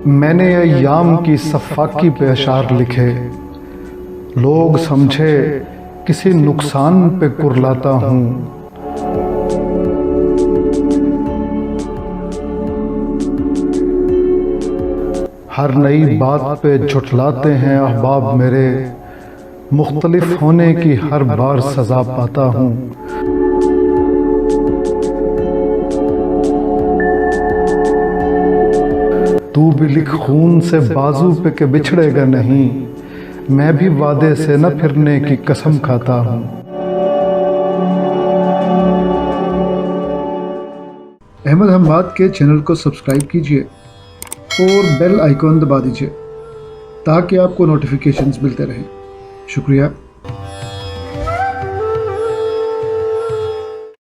मैंने अय्याम की सफ़ाकी पे अशार लिखे, लोग समझे किसी नुकसान पे कुरलाता हूँ। हर नई बात पे झुठलाते हैं अहबाब मेरे, मुख्तलिफ होने की हर बार सज़ा पाता हूँ। तू भी लिख खून से बाजू पे के बिछड़ेगा नहीं, मैं भी वादे से न फिरने की कसम खाता हूँ। अहमद हम्माद के चैनल को सब्सक्राइब कीजिए और बेल आइकॉन दबा दीजिए ताकि आपको नोटिफिकेशंस मिलते रहें। शुक्रिया।